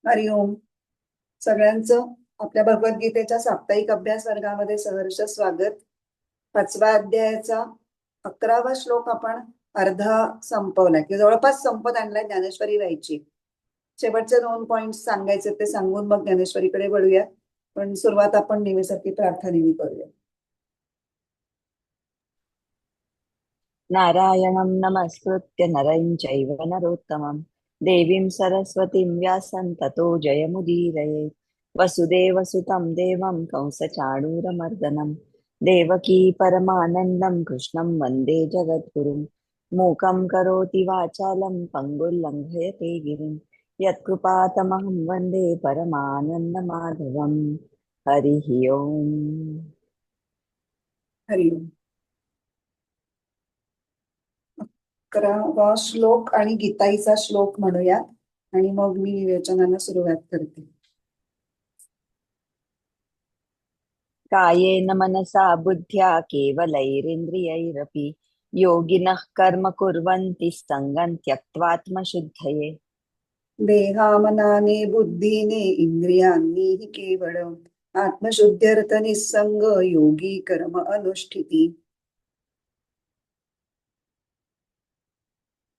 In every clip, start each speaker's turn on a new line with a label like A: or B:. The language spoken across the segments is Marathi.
A: हरिओम. सगळ्यांचं आपल्या भगवद्गीतेच्या साप्ताहिक अभ्यास वर्गामध्ये सहर्ष स्वागत. 5व्या अध्यायाचा 11वा श्लोक आपण अर्धा संपवलाय की जवळपास संपत आणलाय. ज्ञानेश्वरी व्हायची. शेवटचे 2 पॉइंट सांगायचे ते सांगून मग ज्ञानेश्वरीकडे वळूया. पण सुरुवात आपण नेहमीसारखी प्रार्थनेने करूया.
B: नारायणं नमस्कृत्य नरं चैव नरोत्तमं देवीं सरस्वतीं व्यासं ततो जयमुदीरये। वसुदेवसुतं देवं कंसचाणूरमर्दनं देवकी परमानन्दं कृष्णं वन्दे जगद्गुरुं। मूकं करोति वाचालं पङ्गुं लङ्घयते गिरिं यत्कृपातमहं वन्दे परमानन्दमाधवं। हरिः ओम्।
A: हरिओम. 11वा श्लोक आणि गीताईचा श्लोक म्हणूयात आणि मग मी विवेचनाला सुरुवात करते.
B: कायेन मनसा बुद्ध्या केवलैरिन्द्रियैरपि योगिनः कर्म कुर्वन्ति सङ्गं त्यक्त्वात्मशुद्धये।
A: देहामनाने बुद्धीने इंद्रियांनी हि केवळ आत्मशुद्ध्यर्थ निसंग योगी कर्म अनुष्ठिती.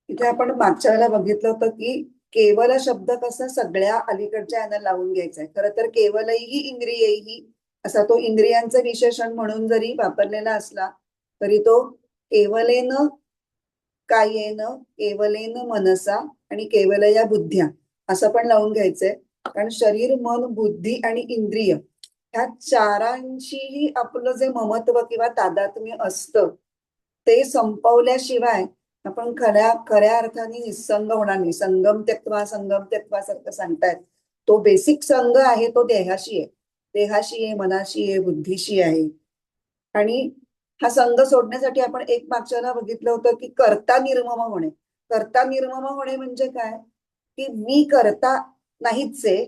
A: इथे आपण मागच्या वेळेला बघितलं होतं की केवल शब्द कसा सगळ्या अलीकडच्या यानं लावून घ्यायचा आहे. खरं तर केवलही इंद्रियही असा तो इंद्रियांचं विशेषण म्हणून जरी वापरलेला असला तरी तो केवलेन कायेन केवलेन मनसा आणि केवलया बुद्ध्या असं पण लावून घ्यायचंय. कारण शरीर मन बुद्धी आणि इंद्रिय ह्या चारांशीही आपलं जे ममत्व किंवा तादात्म्य असतं ते संपवल्याशिवाय आपण खऱ्या खऱ्या अर्थाने निसंग होणार नाही. संगम त्यक्त्वा सारखं सांगतायत. तो बेसिक संघ आहे तो देहाशी आहे. देहाशी आहे, मनाशी आहे, बुद्धीशी आहे. आणि हा संघ सोडण्यासाठी आपण एक मागच्याला बघितलं होतं की कर्ता निर्मम होणे. कर्ता निर्मम होणे म्हणजे काय की मी करता नाहीच आहे,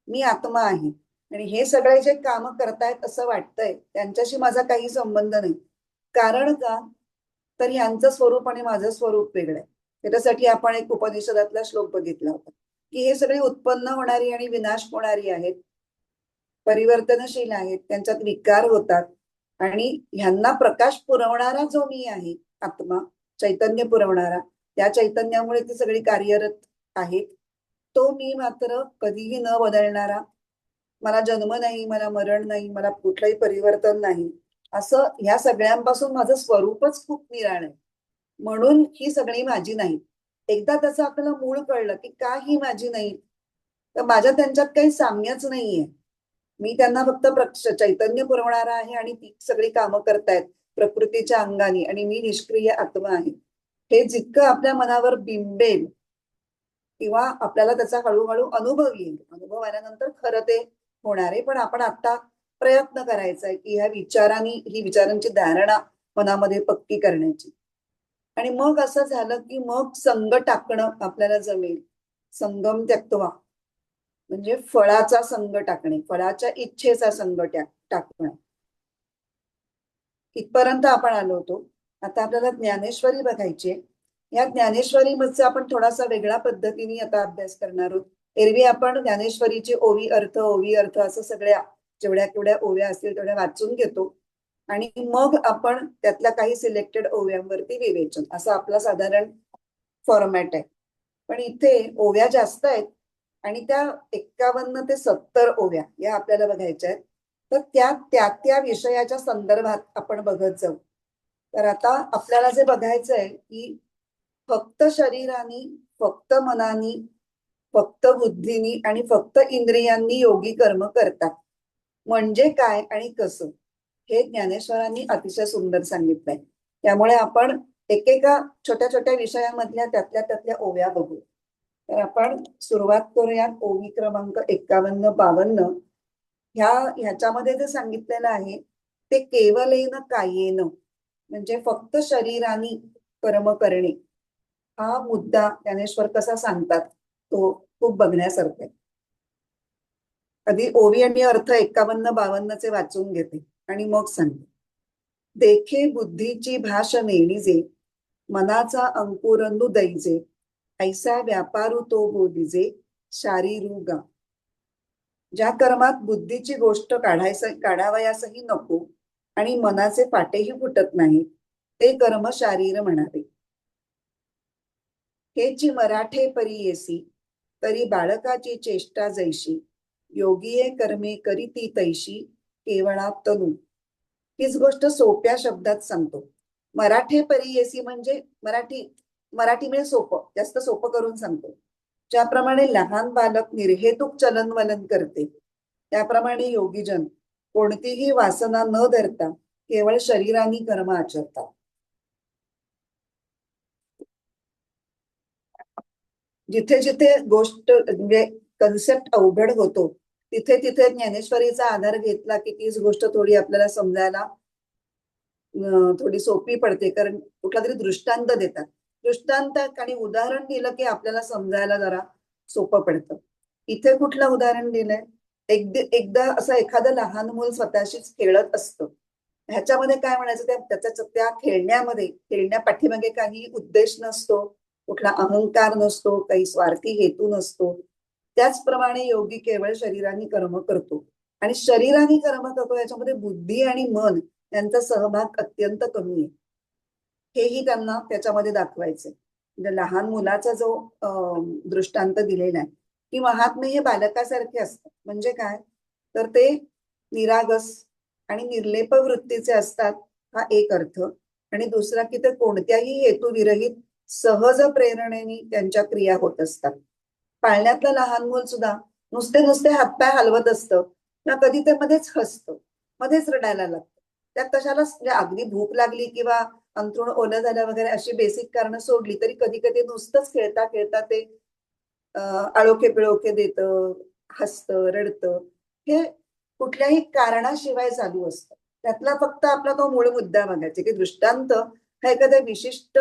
A: मी आत्मा आहे आणि हे सगळे जे काम करतायत असं वाटतंय त्यांच्याशी माझा काही संबंध नाही. कारण का तर यांचं स्वरूप आणि माझं स्वरूप वेगळं आहे. त्याच्यासाठी आपण एक उपनिषदातला श्लोक बघितला होता की हे सगळे उत्पन्न होणारी आणि विनाश होणारी आहेत, परिवर्तनशील आहेत, त्यांच्यात विकार होतात आणि ह्यांना प्रकाश पुरवणारा जो मी आहे आत्मा, चैतन्य पुरवणारा, त्या चैतन्यामुळे ती सगळी कार्यरत आहेत. तो मी मात्र कधीही न बदलणारा, मला जन्म नाही, मला मरण नाही, मला कुठलंही परिवर्तन नाही, असं ह्या सगळ्यांपासून माझं स्वरूपच खूप निराळ आहे. म्हणून ही सगळी माझी नाही. एकदा त्याचं आपल्याला मूळ कळलं की का ही माझी नाही, तर माझ्या त्यांच्यात काही साम्यच नाहीये. मी त्यांना फक्त चैतन्य पुरवणारा आहे आणि ती सगळी कामं करतायत प्रकृतीच्या अंगाने आणि मी निष्क्रिय आत्मा आहे. हे जितकं आपल्या मनावर बिंबेल किंवा आपल्याला त्याचा हळूहळू अनुभव येईल, अनुभव आल्यानंतर खरं ते होणार आहे. पण आपण आता प्रयत्न करायचा आहे की ह्या विचारांनी ही विचारांची धारणा मनामध्ये पक्की करण्याची. आणि मग असं झालं की मग संग टाकणं आपल्याला जमेल. संगम त्यक्त्वा म्हणजे फळाचा संग टाकणे, फळाच्या इच्छेचा संग टाकणं. इथपर्यंत आपण आलो होतो. आता आपल्याला ज्ञानेश्वरी बघायची आहे. या ज्ञानेश्वरी मध्ये आपण थोडासा वेगळ्या पद्धतीने आता अभ्यास करणार आहोत. एरवी आपण ज्ञानेश्वरीचे ओवी अर्थ असं सगळ्या जेवढ्या केवढ्या ओव्या असतील तेवढ्या वाचून घेतो आणि मग आपण त्यातल्या काही सिलेक्टेड ओव्यांवरती विवेचन, असं आपला साधारण फॉर्मॅट आहे. पण इथे ओव्या जास्त आहेत आणि त्या 51 ते 70 ओव्या या आपल्याला बघायच्या आहेत. तर त्या विषयाच्या संदर्भात आपण बघत जाऊ. तर आता आपल्याला जे बघायचं आहे की फक्त शरीरानी, फक्त मनानी, फक्त बुद्धीनी आणि फक्त इंद्रियांनी योगी कर्म करतात म्हणजे काय आणि कसं, हे ज्ञानेश्वरांनी अतिशय सुंदर सांगितलंय. त्यामुळे आपण एकेका छोट्या छोट्या विषयामधल्या त्यातल्या ओव्या बघू. तर आपण सुरुवात करूया ओवी क्रमांक 51-52. ह्याच्यामध्ये जे सांगितलेलं आहे ते केवलेन कायेन म्हणजे फक्त शरीराने कर्म करणे, हा मुद्दा ज्ञानेश्वर कसा सांगतात तो खूप बघण्यासारखा आहे. आधी ओवी आणि अर्थ 51-52 वाचून घेते आणि मग सांगते. देखे बुद्धीची भाष नेणीजे मनाचा अंकुरंदू दैजे ऐसा व्यापारू तो बोधिजे शारीरुगा. ज्या कर्मात बुद्धीची गोष्ट काढावयासही नको आणि मनाचे पाटेही फुटत नाहीत, ते कर्म शारीर म्हणावे. हेची मराठे परी येसी, तरी बाळकाची चेष्टा जैशी, योगिये कर्मे करीती तैशी, केवळा तनू. हीच गोष्ट सोप्या शब्दात सांगतो. मराठे परी येसी म्हणजे मराठी म्हणजे सोपं, जास्त सोपं करून सांगतो. ज्याप्रमाणे लहान बालक निर्हेतुक चलनवलन करते, त्याप्रमाणे योगीजन कोणतीही वासना न धरता केवळ शरीराने कर्म आचरतात. जिथे जिथे गोष्ट म्हणजे कन्सेप्ट अवघड होतो, तिथे तिथे ज्ञानेश्वरीचा आधार घेतला की तीच गोष्ट थोडी आपल्याला समजायला थोडी सोपी पडते. कारण कुठला तरी दृष्टांत देतात. दृष्टांत आणि उदाहरण दिलं की आपल्याला समजायला जरा सोपं पडतं. इथे कुठलं उदाहरण दिलंय? एकदा असं एखादं लहान मूल स्वतःशीच खेळत असतं. ह्याच्यामध्ये काय म्हणायचं, त्या खेळण्या पाठीमागे काही उद्देश नसतो, कुठला अहंकार नसतो, काही स्वार्थी हेतू नसतो. त्याचप्रमाणे योगी केवळ शरीराने कर्म करतो आणि शरीराने कर्म करतो, याच्यामध्ये बुद्धी आणि मन यांचा सहभाग अत्यंत कमी आहे. हेही त्यांना त्याच्यामध्ये दाखवायचे. म्हणजे लहान मुलाचा जो दृष्टांत दिलेला आहे की महात्मे हे बालकासारखे असतात. म्हणजे काय, तर ते निरागस आणि निर्लेप वृत्तीचे असतात, हा एक अर्थ. आणि दुसरा की ते कोणत्याही हेतुविरहित सहज प्रेरणेने त्यांच्या क्रिया होत असतात. पाळण्यातलं लहान मूल सुद्धा नुसते नुसते हातपाय हलवत असतं ना, कधी ते मध्येच हसतं, मध्येच रडायला लागतं. त्यात कशाला म्हणजे अगदी भूक लागली किंवा अंथरुण ओलं झालं वगैरे अशी बेसिक कारणं सोडली तरी कधी कधी नुसतंच खेळता खेळता ते आळोखे पिळोखे देतं, हसतं, रडतं. हे कुठल्याही कारणाशिवाय चालू असतं. त्यातला फक्त आपला तो मूळ मुद्दा बघायचा की दृष्टांत हा एखाद्या विशिष्ट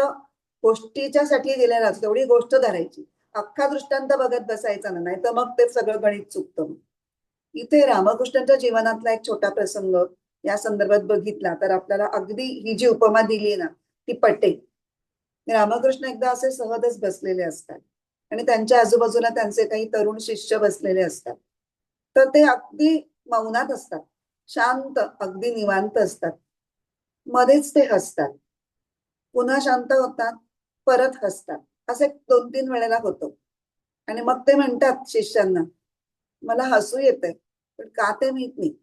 A: गोष्टीच्यासाठी दिलेला असतो, तेवढी गोष्ट धरायची, अख्खा दृष्टांत बघत बसायचा ना, नाही तर मग ते सगळं गणित चुकतं. इथे रामकृष्णांच्या जीवनातला एक छोटा प्रसंग या संदर्भात बघितला तर आपल्याला अगदी ही जी उपमा दिली ना ती पटेल. रामकृष्ण एकदा असे सहजच बसलेले असतात आणि त्यांच्या आजूबाजूला त्यांचे काही तरुण शिष्य बसलेले असतात. तर ते अगदी मौनात असतात, शांत, अगदी निवांत असतात. मध्येच ते हसतात, पुन्हा शांत होतात, परत हसतात. असे 2-3 वेळेला होतं. आणि मग ते म्हणतात शिष्यांना, मला हसू येतंय, पण का ते माहित नाही.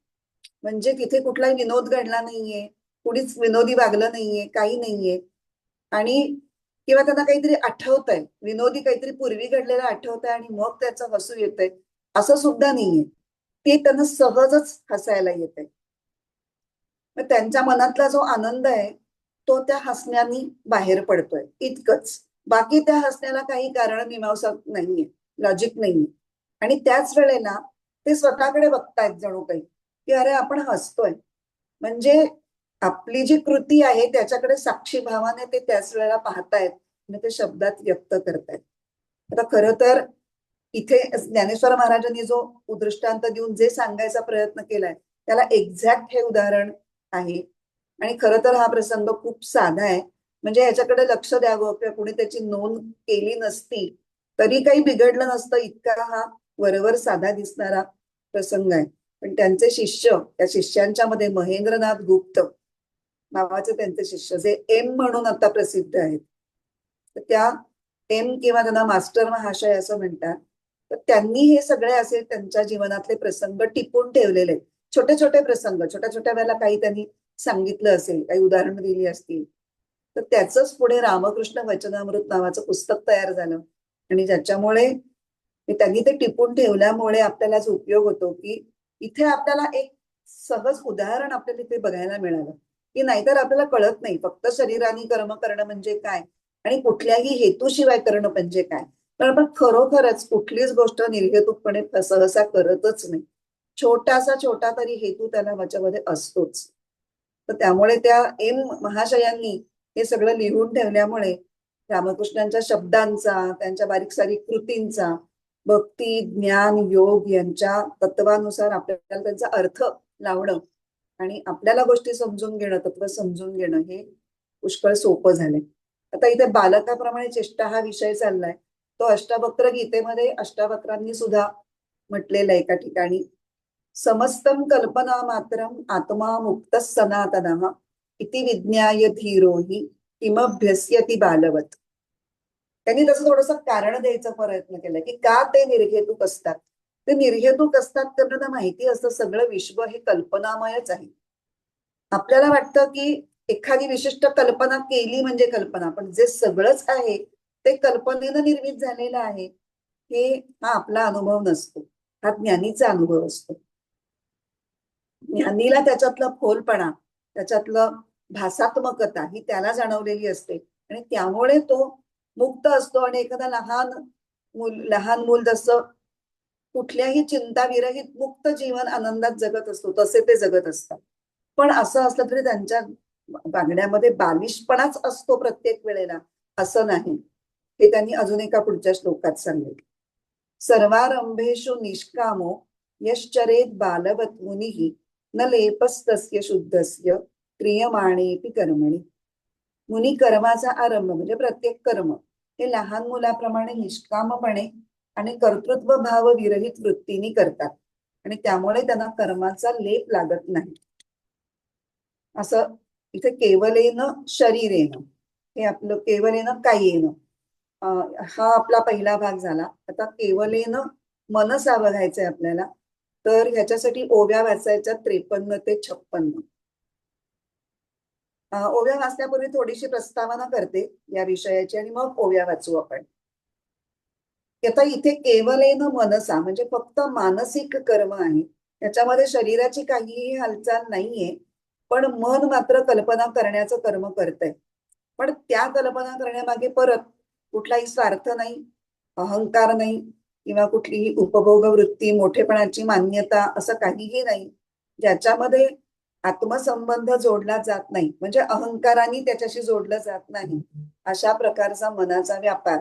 A: म्हणजे तिथे कुठलाही विनोद घडला नाहीये, कुणीच विनोदी वागलं नाहीये, काही नाहीये. आणि किंवा त्यांना काहीतरी आठवतंय, विनोदी काहीतरी पूर्वी घडलेलं आठवतंय आणि मग त्याचं हसू येतंय, असं सुद्धा नाहीये. ते त्यांना सहजच हसायला येतंय. मग त्यांच्या मनातला जो आनंद आहे तो त्या हसण्यानी बाहेर पडतोय, इतकंच. बाकी त्या हसण्याला काही कारण मीमांसा नाहीये, लॉजिक नाहीये. आणि त्याच वेळेला ते स्वतःकडे बघतायत जणू काही की अरे आपण हसतोय, म्हणजे आपली जी कृती आहे त्याच्याकडे साक्षी भावाने ते त्याच वेळेला पाहतायत आणि ते शब्दात व्यक्त करतायत. आता खरं तर इथे ज्ञानेश्वर महाराजांनी जो दृष्टांत देऊन जे सांगायचा प्रयत्न केलाय त्याला एक्झॅक्ट हे उदाहरण आहे. आणि खरं तर हा प्रसंग खूप साधा आहे, म्हणजे ह्याच्याकडे लक्ष द्यावं किंवा कुणी त्याची नोंद केली नसती तरी काही बिघडलं नसतं, इतका हा वरवर साधा दिसणारा प्रसंग आहे. पण त्यांचे शिष्य, त्या शिष्यांच्या मध्ये महेंद्रनाथ गुप्त नावाचे त्यांचे शिष्य जे एम म्हणून आता प्रसिद्ध आहेत, तर त्या एम किंवा त्यांना मास्टर महाशय असं म्हणतात. तर त्यांनी हे सगळे असे त्यांच्या जीवनातले प्रसंग टिपून ठेवलेले, छोटे छोटे प्रसंग, छोट्या छोट्या वेळेला काही त्यांनी सांगितलं असेल, काही उदाहरणं दिली असतील. तर त्याचंच पुढे रामकृष्ण वचनामृत नावाचं पुस्तक तयार झालं. आणि ज्याच्यामुळे त्यांनी ते टिपून ठेवल्यामुळे आपल्याला जो उपयोग होतो की इथे आपल्याला एक सहज उदाहरण आपल्याला इथे बघायला मिळालं की नाहीतर आपल्याला कळत नाही फक्त शरीराने कर्म करणं म्हणजे काय आणि कुठल्याही हेतूशिवाय करणं म्हणजे काय. पण आपण खरोखरच कुठलीच गोष्ट निर्हेतुकपणे सहसा करतच नाही. छोटा तरी हेतू त्याला त्याच्यामध्ये असतोच. तर त्यामुळे त्या एम महाशयांनी हे सगळं लिहून ठेवल्यामुळे रामकृष्णांच्या शब्दांचा, त्यांच्या बारीक सारीक कृतींचा, भक्ती, ज्ञान, योग यांच्या तत्वानुसार आपल्याला त्यांचा अर्थ लावणं आणि आपल्याला गोष्टी समजून घेणं, तत्व समजून घेणं हे पुष्कळ सोपं झालंय. आता इथे बालकाप्रमाणे चेष्टा हा विषय चाललाय. तो अष्टावक्र गीतेमध्ये अष्टावक्रांनी सुद्धा म्हटलेलं आहे एका ठिकाणी. समस्तम कल्पना मात्रम आत्मा मुक्त सनातनः इति विज्ञाय धीरोही किमभ्यस्यति बालवत. त्यांनी तसं थोडंसं कारण द्यायचा प्रयत्न केला की का ते निर्हेतुक असतात. ते निर्हेतुक असतात तर त्यांना माहिती असतं सगळं विश्व हे कल्पनामयच आहे. आपल्याला वाटतं की एखादी विशिष्ट कल्पना केली म्हणजे कल्पना, पण जे सगळंच आहे ते कल्पनेनं निर्मित झालेलं आहे. हे हा आपला अनुभव नसतो, हा ज्ञानीचा अनुभव असतो. ज्ञानीला त्याच्यातलं खोलपणा, त्याच्यातलं भासात्मकता ही त्याला जाणवलेली असते आणि त्यामुळे तो मुक्त असतो. आणि एखादा लहान मूल जसं कुठल्याही चिंता विरहित मुक्त जीवन आनंदात जगत असतो तसे ते जगत असतात. पण असं असलं तरी त्यांच्या वागण्यामध्ये बालिशपणाच असतो प्रत्येक वेळेला, असं नाही. हे त्यांनी अजून एका पुढच्या श्लोकात सांगितलं. सर्वारंभेषु निष्कामो यश्चरेत बालवत मुनिः न लेपस्तस्य शुद्धस्य क्रियमाणेपि कर्मणि. मुनी कर्माचा आरंभ म्हणजे प्रत्येक कर्म हे लहान मुलाप्रमाणे निष्कामपणे आणि कर्तृत्व भाव विरहित वृत्तीने करतात आणि त्यामुळे त्यांना कर्माचा लेप लागत नाही. असं इथे केवलेन शरीरेन, हे आपलं केवलेन कायेन, हा आपला पहिला भाग झाला. आता केवलेन मनसा बघायचंय आपल्याला, तर ह्याच्यासाठी ओव्या वाचायच्या 53 ते 56. ओव्या वाचण्यापूर्वी थोडीशी प्रस्तावना करते या विषयाची आणि मग ओव्या वाचू आपण. आता इथे केवलेन मनसा म्हणजे फक्त मानसिक कर्म आहे, त्याच्यामध्ये शरीराची काहीही हालचाल नाहीये, पण मन मात्र कल्पना करण्याचं कर्म करतंय. पण त्या कल्पना करण्यामागे परत कुठलाही स्वार्थ नाही, अहंकार नाही किंवा कुठलीही उपभोग वृत्ती, मोठेपणाची मान्यता असं काहीही नाही, ज्याच्यामध्ये आत्मसंबंध जोडला जात नाही, म्हणजे अहंकाराने त्याच्याशी जोडलं जात नाही, अशा प्रकारचा मनाचा व्यापार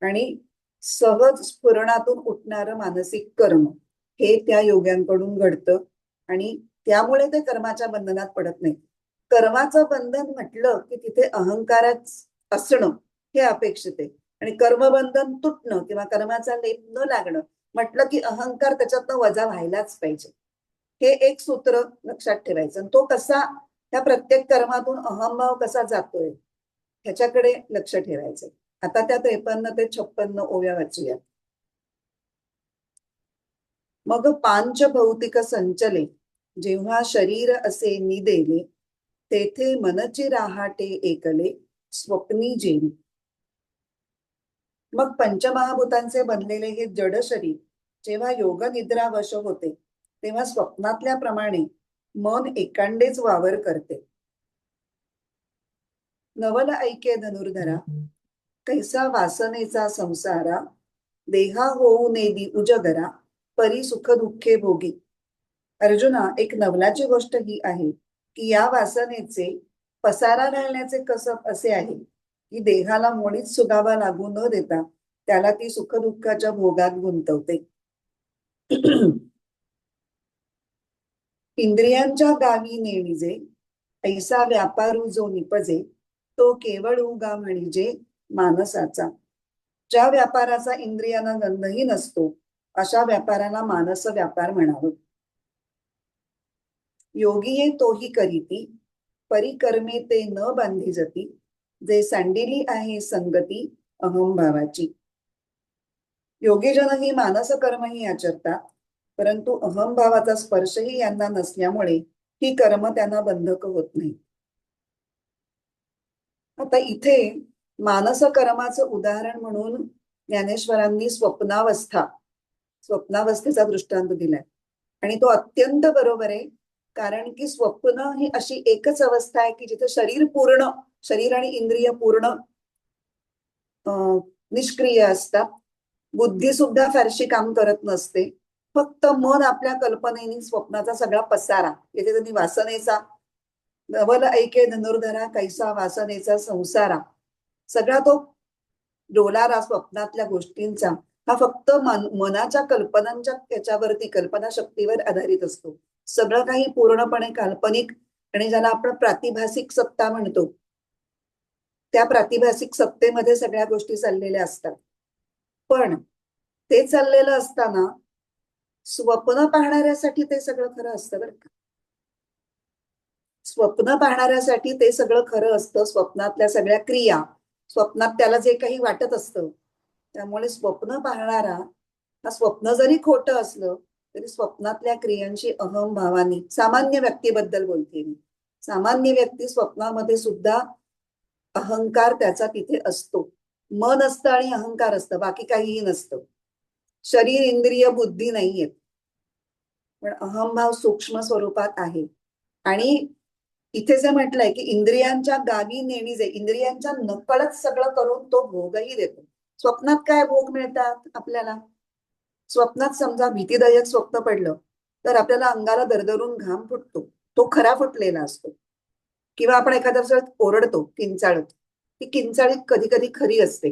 A: आणि सहज स्फुरणातून उठणारं मानसिक कर्म हे त्या योग्यांकडून घडतं आणि त्यामुळे ते कर्माच्या बंधनात पडत नाही. कर्माचं बंधन म्हटलं की तिथे अहंकारच असणं हे अपेक्षित आहे आणि कर्मबंधन तुटणं किंवा कर्माचा लेप न लागणं म्हटलं की अहंकार त्याच्यातनं वजा व्हायलाच पाहिजे. हे एक सूत्र लक्षात ठेवायचं. तो कसा त्या प्रत्येक कर्मातून अहंभाव कसा जातोय ह्याच्याकडे लक्ष ठेवायचं. आता त्या 53 ते 56 ओव्या वाचूया. मग पांच भौतिक संचले जेव्हा शरीर असे निदेले, तेथे मनची राहाटे एकले स्वप्नी जेवी. मग पंचमहाभूतांचे बनलेले हे जड शरीर जेव्हा योग निद्रा वश होते, तेव्हा स्वप्नातल्या प्रमाणे मन एकांडेच वावर करते. नवल ऐके धनुर्धरा कैसा वासनेचा संसारा, देहा होऊ नेदी उजगरा परी सुख दुःखे भोगी. अर्जुना, एक नवलाची गोष्ट ही आहे की या वासनेचे पसारा घालण्याचे कसब असे आहे की देहाला मुळीच सुगावा लागू न देता त्याला ती सुखदुःखाच्या भोगात गुंतवते. इंद्रियांच्या गावी नेणिजे ऐसा व्यापारू जो निपजे, तो केवळ उगा म्हणजे मानसाचा. ज्या व्यापाराचा इंद्रियांना गंधही नसतो अशा व्यापाराला मानस व्यापार म्हणावं. योगी तोही करीती परिकर्मे ते न बांधी जती, जे सांडिली आहे संगती अहंभावाची. योगीजन ही मानस कर्मही आचरतात, परंतु अहंभावाचा स्पर्शही यांना नसल्यामुळे ही कर्म त्यांना बंधक होत नाही. आता इथे मानस कर्माचं उदाहरण म्हणून ज्ञानेश्वरांनी स्वप्नावस्थेचा दृष्टांत दिलाय आणि तो अत्यंत बरोबर आहे. कारण की स्वप्न ही अशी एकच अवस्था आहे की जिथे शरीर आणि इंद्रिय पूर्ण निष्क्रिय असतात. बुद्धी सुद्धा फारशी काम करत नसते. फक्त मन आपल्या कल्पनेने स्वप्नाचा सगळा पसारा, येथे त्यांनी वासनेचा नवल ऐके धनुर्धरा कैसा वासनेचा संसारा, सगळा तो डोलारा स्वप्नातल्या गोष्टींचा हा फक्त मनाच्या कल्पनांच्या त्याच्यावरती कल्पना शक्तीवर आधारित असतो. सगळं काही पूर्णपणे काल्पनिक आणि ज्याला आपण प्रातिभासिक सत्ता म्हणतो, त्या प्रातिभासिक सत्तेमध्ये सगळ्या गोष्टी चाललेल्या असतात. पण ते चाललेलं असताना स्वप्न पाहणाऱ्यासाठी ते सगळं खरं असतं बरं का. स्वप्न पाहणाऱ्यासाठी ते सगळं खरं असतं, स्वप्नातल्या सगळ्या क्रिया, स्वप्नात त्याला जे काही वाटत असतं. त्यामुळे स्वप्न पाहणारा हा स्वप्न जरी खोटं असलं तरी स्वप्नातल्या क्रियांशी अहम भावानी, सामान्य व्यक्तीबद्दल बोलते मी, सामान्य व्यक्ती स्वप्नामध्ये सुद्धा अहंकार त्याचा तिथे असतो. मन असतं आणि अहंकार असतं, बाकी काहीही नसतं. शरीर, इंद्रिय, बुद्धी नाहीये, पण अहमभाव सूक्ष्म स्वरूपात आहे. आणि इथे जे म्हटलंय की इंद्रियांच्या गावी नेणी जे, इंद्रियांच्या नकळत सगळं करून तो भोगही देतो. स्वप्नात काय भोग मिळतात आपल्याला? स्वप्नात समजा भीतीदायक स्वप्न पडलं तर आपल्याला अंगाला दरदरून घाम फुटतो, तो खरा फुटलेला असतो. किंवा आपण एखाद्या वेळेस ओरडतो किंचाळत, ती किंचाळी कधी कधी खरी असते.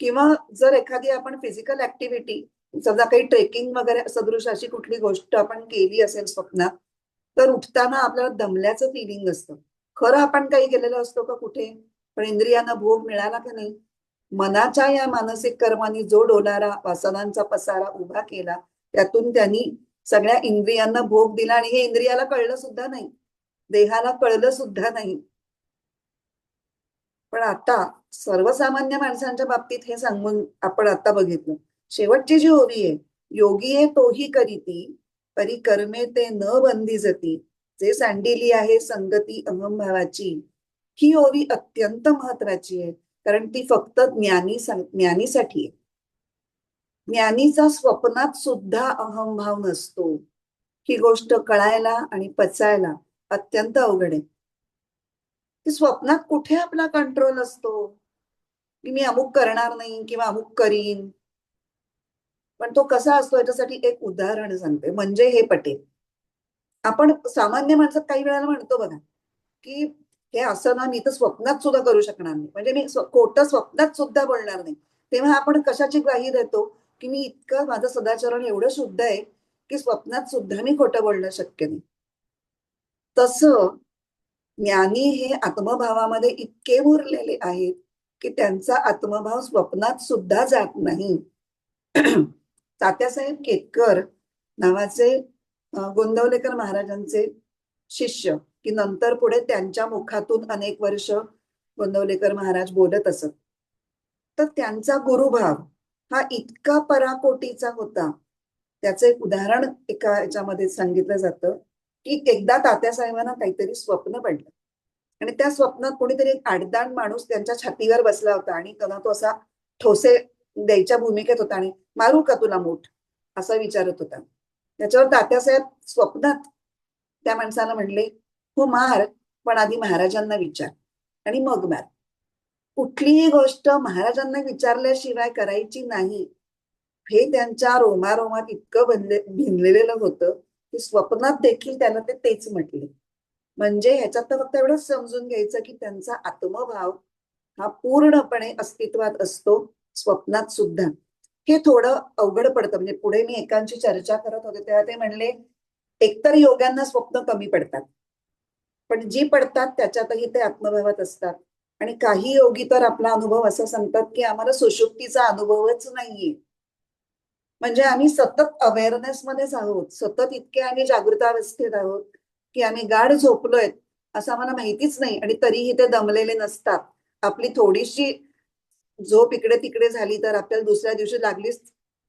A: किंवा जर एखादी आपण फिजिकल ऍक्टिव्हिटी, समजा काही ट्रेकिंग वगैरे सदृश अशी कुठली गोष्ट आपण केली असेल स्वप्नात, तर उठताना आपल्याला दमल्याचं फिलिंग असतं. खरं आपण काही केलेलं असतो का कुठे? पण इंद्रियांना भोग मिळाला का नाही? मनाच्या या मानसिक कर्माने जो डोलारा वासनांचा पसारा उभा केला, त्यातून त्यांनी सगळ्या इंद्रियांना भोग दिला आणि हे इंद्रियाला कळलं सुद्धा नाही, देहाला कळलं सुद्धा नाही. पण आता सर्वसामान्य माणसांच्या बाबतीत हे सांगून आपण आता बघितलं. शेवटची जी ओवी आहे, योगी आहे तोही करीती परी कर्मे ते न बंदी जती, जे सांडिली आहे संगती अहमभावाची. ही ओवी अत्यंत महत्वाची आहे, कारण ती फक्त ज्ञानीसाठी आहे. ज्ञानीचा स्वप्नात सुद्धा अहमभाव नसतो. ही गोष्ट कळायला आणि पचायला अत्यंत अवघड आहे. की स्वप्नात कुठे आपला कंट्रोल असतो की मी अमुक करणार नाही किंवा अमुक करीन. पण तो कसा असतो याच्यासाठी एक उदाहरण सांगते म्हणजे हे पटेल. आपण सामान्य माणसात काही वेळाला म्हणतो बघा की हे असं ना मी तर स्वप्नात सुद्धा करू शकणार नाही, म्हणजे मी खोटं स्वप्नात सुद्धा बोलणार नाही. तेव्हा आपण कशाची ग्वाही देतो की मी इतकं, माझं सदाचरण एवढं शुद्ध आहे की स्वप्नात सुद्धा मी खोटं बोलणं शक्य नाही. तसं ज्ञानी हे आत्मभावामध्ये इतके मुरलेले आहेत की त्यांचा आत्मभाव स्वप्नात सुद्धा जात नाही. तात्यासाहेब केतकर नावाचे गोंदवलेकर महाराजांचे शिष्य, की नंतर पुढे त्यांच्या मुखातून अनेक वर्ष गोंदवलेकर महाराज बोलत असत, तर त्यांचा गुरुभाव हा इतका पराकोटीचा होता. त्याचं एक उदाहरण एका याच्यामध्ये सांगितलं जातं की एकदा तात्यासाहेबांना काहीतरी स्वप्न पडलं आणि त्या स्वप्नात कोणीतरी एक आडदांड माणूस त्यांच्या छातीवर बसला होता आणि त्यांना तो असा ठोसे द्यायच्या भूमिकेत होता आणि मारू का तुला मूठ असा विचारत होता. त्याच्यावर तात्यासाहेब स्वप्नात त्या माणसाला म्हणले, हो मार, पण आधी महाराजांना विचार आणि मग मार. कुठलीही गोष्ट महाराजांना विचारल्याशिवाय करायची नाही, हे त्यांच्या रोमारोमात इतकं भिनलेलं होतं की स्वप्नात देखील त्याला ते तेच म्हटले. म्हणजे ह्याच्यात तर फक्त एवढंच समजून घ्यायचं की त्यांचा आत्मभाव हा पूर्णपणे अस्तित्वात असतो स्वप्नात सुद्धा. हे थोडं अवघड पडतं. म्हणजे पुढे मी एकांची चर्चा करत होते तेव्हा ते म्हणले, एकतर योग्यांना स्वप्न कमी पडतात, पण जी पडतात त्याच्यातही ते आत्मभावात असतात. आणि काही योगी तर आपला अनुभव असं सांगतात की आम्हाला सुषुप्तीचा अनुभवच नाहीये. म्हणजे आम्ही सतत अवेअरनेस मध्येच आहोत, सतत इतके आम्ही जागृतावस्थेत आहोत की आम्ही गाढ झोपलोय असं आम्हाला माहितीच नाही आणि तरीही ते दमलेले नसतात. आपली थोडीशी झोप इकडे तिकडे झाली तर आपल्याला दुसऱ्या दिवशी लागलीच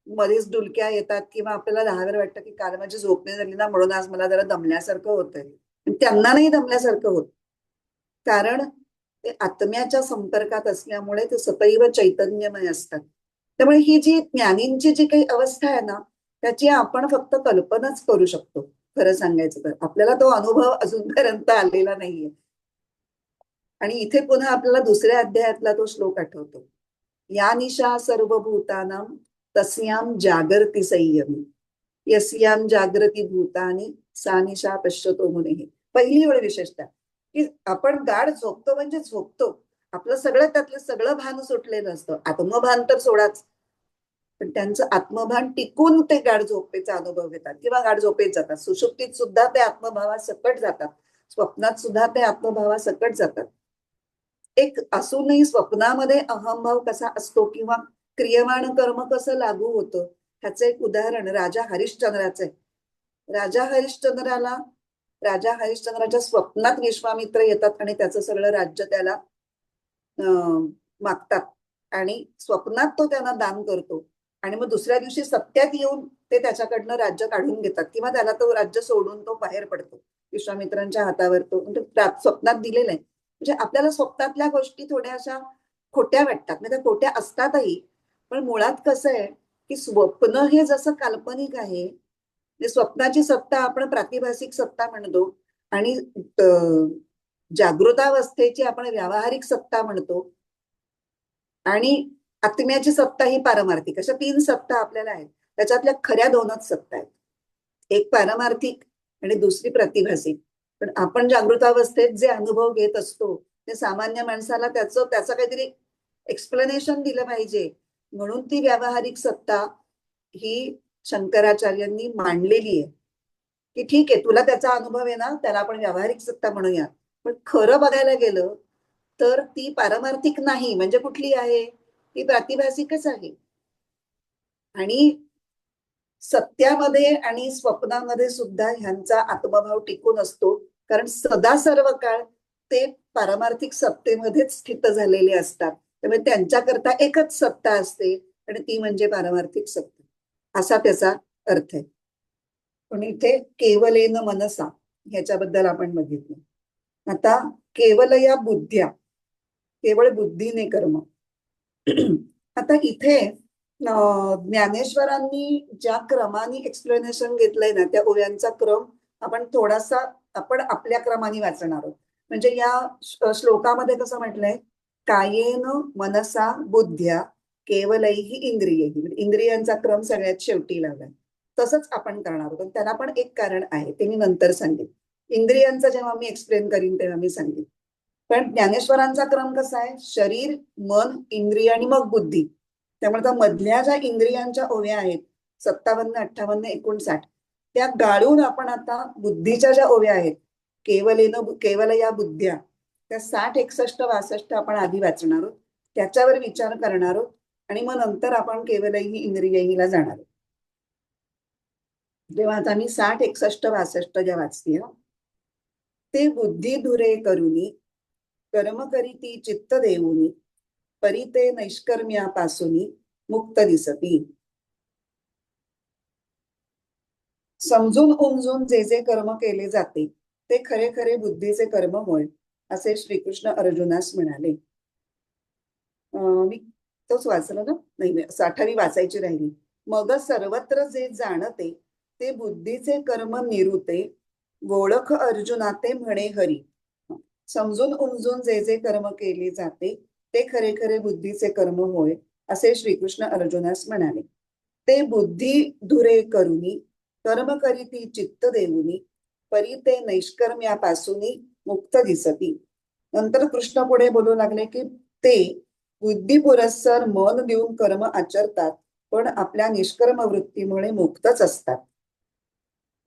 A: मध्येच डुलक्या येतात किंवा आपल्याला दहावेळा वाटतं की काल माझी झोप नाही झाली ना म्हणून आज मला जरा दमल्यासारखं होतंय. त्यांना नाही दमल्यासारखं होत, कारण ते आत्म्याच्या संपर्कात असल्यामुळे ते सदैव चैतन्यमय असतात. त्यामुळे ही जी ज्ञानींची जी काही अवस्था आहे ना, त्याची आपण फक्त कल्पनाच करू शकतो. खरं सांगायचं तर आपल्याला तो अनुभव अजूनपर्यंत आलेला नाहीये. आणि इथे पुन्हा आपल्याला दुसऱ्या अध्यायातला तो श्लोक आठवतो, या निशा सर्वभूतानां तस्याम जागर्ती संयमी, यस्याम जागृती भूतानी सा निशा पश्यतो मुने. पहिली वेळ विशेषतः की आपण गाढ झोपतो म्हणजे झोपतो, आपलं सगळं त्यातलं सगळं भान सुटलेलं असतं. आत्मभान तर सोडाच, पण त्यांचं आत्मभान टिकून ते गाढ झोपेचा अनुभव घेतात किंवा गाढ झोपेत जातात. सुषुप्तीत सुद्धा ते आत्मभावा सकट जातात, स्वप्नात सुद्धा ते आत्मभावा सकट जातात. एक असूनही स्वप्नामध्ये अहमभाव कसा असतो किंवा क्रियमाण कर्म कसं लागू होतं ह्याचं एक उदाहरण राजा हरिश्चंद्राचं आहे. राजा हरिश्चंद्राच्या स्वप्नात विश्वामित्र येतात आणि त्याचं सगळं राज्य त्याला मागतात आणि स्वप्नात तो त्यांना दान करतो आणि मग दुसऱ्या दिवशी सत्यात येऊन ते त्याच्याकडनं राज्य काढून घेतात किंवा त्याला तो राज्य सोडून तो बाहेर पडतो. विश्वामित्रांच्या हातावर तो म्हणजे स्वप्नात दिलेला आहे. म्हणजे आपल्याला स्वप्नातल्या गोष्टी थोड्याशा खोट्या वाटतात, म्हणजे त्या खोट्या असतातही, पण मुळात कसं आहे की स्वप्न हे जसं काल्पनिक आहे, स्वप्नाची सत्ता आपण प्रातिभासिक सत्ता म्हणतो आणि जागृतावस्थेची आपण व्यावहारिक सत्ता म्हणतो आणि आत्म्याची सत्ता ही पारमार्थिक, अशा 3 सत्ता आपल्याला आहेत. त्याच्यातल्या खऱ्या 2च सत्ता आहेत, एक पारमार्थिक आणि दुसरी प्रतिभासिक. पण आपण जागृतावस्थेत जे अनुभव घेत असतो ते सामान्य माणसाला त्याचं काहीतरी एक्सप्लेनेशन दिलं पाहिजे, म्हणून ती व्यावहारिक सत्ता ही शंकराचार्यांनी मांडलेली आहे की ठीक आहे, तुला त्याचा अनुभव आहे ना, त्याला आपण व्यावहारिक सत्ता म्हणूया. पण खरं बघायला गेलं तर ती पारमार्थिक नाही. म्हणजे कुठली आहे? ती प्रातिभासिकच आहे. आणि सत्यामध्ये आणि स्वप्नामध्ये सुद्धा ह्यांचा आत्मभाव टिकून असतो, कारण सदा सर्व काळ ते पारमार्थिक सत्तेमध्येच स्थित झालेले असतात. त्यामुळे त्यांच्याकरता एकच सत्ता असते आणि ती म्हणजे पारमार्थिक सत्ता, असा त्याचा अर्थ आहे. पण इथे केवलेन मनसा ह्याच्याबद्दल आपण बघितलं. आता केवल या बुद्ध्या, केवळ बुद्धीने कर्म. आता इथे ज्ञानेश्वरांनी ज्या क्रमाने एक्सप्लेनेशन घेतलंय ना, त्या ओव्यांचा क्रम आपण थोडासा आपल्या क्रमाने वाचणार आहोत. म्हणजे या श्लोकामध्ये कसं म्हटलंय, कायेन मनसा बुद्ध्या केवलैहि इंद्रियैहि, म्हणजे इंद्रियांचा क्रम सगळ्यात शेवटी लावलाय. तसंच आपण करणार आहोत. त्याला पण एक कारण आहे, ते मी नंतर सांगेन. इंद्रियांचा जेव्हा मी एक्सप्लेन करीन तेव्हा मी सांगेन. पण ज्ञानेश्वरांचा क्रम कसा आहे, शरीर, मन, इंद्रिय आणि मग बुद्धी. त्यामुळे त्या मधल्या ज्या इंद्रियांच्या ओव्या आहेत 57, 58, 59, त्या गाळून आपण आता बुद्धीच्या ज्या ओव्या आहेत केवल या बुद्ध्या, त्या 60, 61, 62 आपण आधी वाचणार आहोत, त्याच्यावर विचार करणार आहोत आणि मग नंतर आपण केवलही इंद्रियहीला जाणार आहोत. तेव्हा आता मी 60, 61, 62 ज्या वाचते, ते बुद्धी धुरे करुनी कर्म करीती चित्त देऊनी परिते नैष्कर्म्यापासूनी मुक्त दिसती. समजून उमजून जे जे कर्म केले जाते ते खरे खरे बुद्धीचे कर्म होय, असे श्रीकृष्ण अर्जुनास म्हणाले. मी तोच वाचलं ना, नाही 60वी वाचायची राहिली. मग सर्वत्र जे जाणते ते बुद्धीचे कर्म निरुते, ओळख अर्जुना ते म्हणे हरी. समजून उमजून जे जे कर्म केले जाते ते खरे खरे बुद्धीचे कर्म होय, असे श्रीकृष्ण अर्जुनास म्हणाले. ते बुद्धी धुरे करुनी कर्म करीती चित्त देऊनी परिते नैष्कर्म्यापासूनी मुक्त दिसती. नंतर कृष्ण पुढे बोलू लागले की ते बुद्धी पुरस्सर मन देऊन कर्म आचरतात, पण आपल्या निष्कर्म वृत्तीमुळे मुक्तच असतात.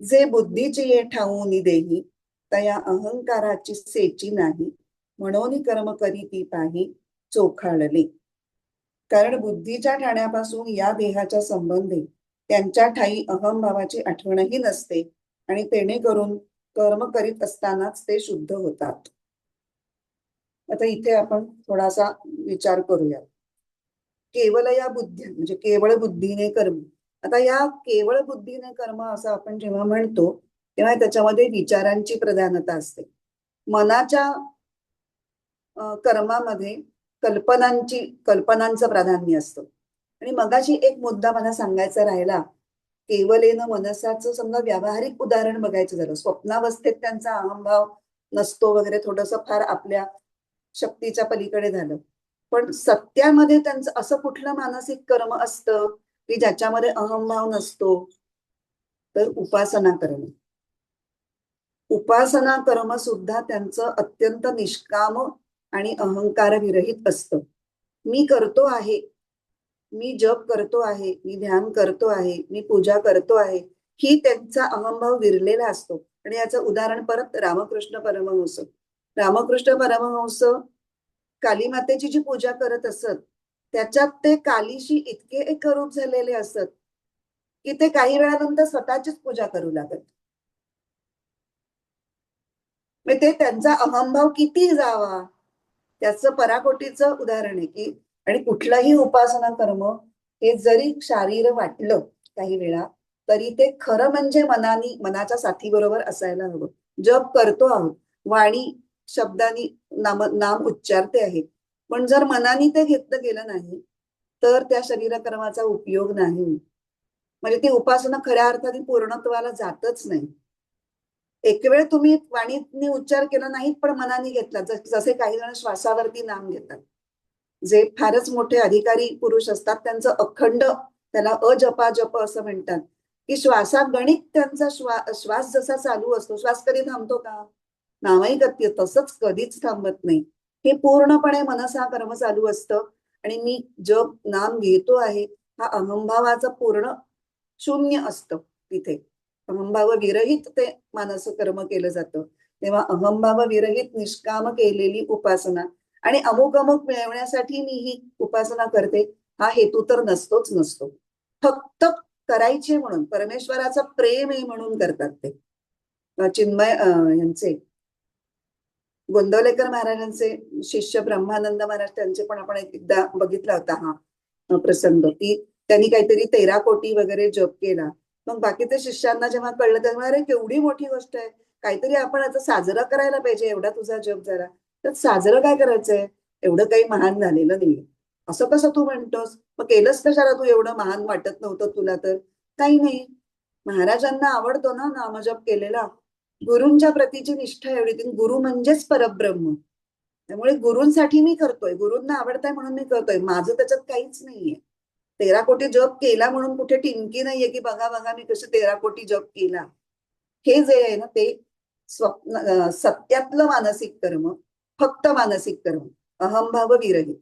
A: जे बुद्धीची ये ठाऊनी देही तया अहंकाराची सेची नाही, म्हणून कर्म करीती पाही चोखाळले. कारण बुद्धीच्या ठाण्यापासून या देहाच्या संबंधी त्यांच्या ठाई अहंभावाची आठवणही नसते आणि तेणे करून कर्म करीत असतानाच ते शुद्ध होतात. आता इथे आपण थोडासा विचार करूया. केवल या बुद्धी म्हणजे केवळ बुद्धीने कर्म. आता या केवळ बुद्धीने कर्म असं आपण जेव्हा म्हणतो तेव्हा त्याच्यामध्ये विचारांची प्रधानता असते. मनाच्या कर्मामध्ये कल्पनांचं प्राधान्य असतं. आणि मगाशी एक मुद्दा मला सांगायचा राहिला, केवलेन मनसाचं समजा व्यावहारिक उदाहरण बघायचं झालं, स्वप्नावस्थेत त्यांचा अहंभाव नसतो वगैरे, थोडंसं फार आपल्या शक्तीच्या पलीकडे झालं. पण सत्यामध्ये त्यांचं असं कुठलं मानसिक कर्म असतं की ज्याच्यामध्ये अहंभाव नसतो? तर उपासना करणं. उपासना कर्म सुद्धा त्यांचं अत्यंत निष्काम आणि अहंकार विरहित असतं. मी करतो आहे, मी जप करतो आहे, मी ध्यान करतो आहे, मी पूजा करतो आहे, ही त्यांचा अहंभाव विरलेला असतो. आणि याचं उदाहरण परत रामकृष्ण परमहंस. रामकृष्ण परमहंस कालीमातेची जी पूजा करत असत त्याच्यात ते कालीशी इतके एकरूप झालेले असत की ते काही वेळानंतर स्वतःचीच पूजा करू लागत. म्हणजे ते त्यांचा अहंभाव किती जावा त्याचं पराकोटीचं उदाहरण आहे की, आणि कुठलंही उपासना कर्म हे जरी शारीर वाटलं काही वेळा, तरी ते खरं म्हणजे मनाच्या साथीबरोबर असायला हवं. जप करतो आहोत, वाणी शब्दानी नाम उच्चारते आहे, पण जर मनाने ते घेतलं गेलं नाही तर त्या शरीरकर्माचा उपयोग नाही. म्हणजे ती उपासना खऱ्या अर्थाने पूर्णत्वाला जातच नाही. एक वेळ तुम्ही वाणीने उच्चार केला नाही पण मनाने घेतला, जसे काही जण श्वासावरती नाम घेतात, जे फारच मोठे अधिकारी पुरुष असतात त्यांचं अखंड, त्याला अजपा जप असं म्हणतात, की श्वासागणिक त्यांचा श्वास जसा चालू असतो. श्वास कधी थांबतो का? नामही गत्य तसंच कधीच थांबत नाही. हे पूर्णपणे मनसा कर्म चालू असतं. आणि मी जप नाम घेतो आहे हा अहंभावाचा पूर्ण शून्य असतं तिथे. अहंभाव विरहित ते मानस कर्म केलं जातं. तेव्हा अहंभाव विरहित निष्काम केलेली उपासना आणि अमुक अमुक मिळवण्यासाठी मी ही उपासना करते हा हेतू तर नसतोच नसतो. फक्त करायचे म्हणून, परमेश्वराचं प्रेम आहे म्हणून करतात ते. चिन्मय यांचे गोंदवलेकर महाराजांचे शिष्य ब्रह्मानंद महाराज, त्यांचे पण आपण एकदा बघितला होता हा प्रसंग, की त्यांनी काहीतरी 13 कोटी वगैरे जप केला. मग बाकीच्या शिष्यांना जेव्हा कळलं तेव्हा, अरे केवढी मोठी गोष्ट आहे, काहीतरी आपण आता साजरा करायला पाहिजे, एवढा तुझा जप झाला. तर साजरं काय करायचंय, एवढं काही महान झालेलं नाहीये. असं कसं तू म्हणतोस, मग केलंच कशाला तू, एवढं महान वाटत नव्हतं तुला तर? काही नाही, महाराजांना आवडतो ना नामजप केलेला, गुरूंच्या प्रतीची निष्ठा एवढी, गुरु म्हणजेच परब्रह्म. त्यामुळे गुरूंसाठी मी करतोय, गुरूंना आवडताय म्हणून मी करतोय, माझं त्याच्यात काहीच नाहीये. 13 कोटी जप केला म्हणून कुठे टिमकी नाहीये की बघा बघा मी कसे 13 कोटी जप केला. हे जे आहे ना ते सत्यातलं मानसिक कर्म, फक्त मानसिक कर्म, अहंभाव विरहित.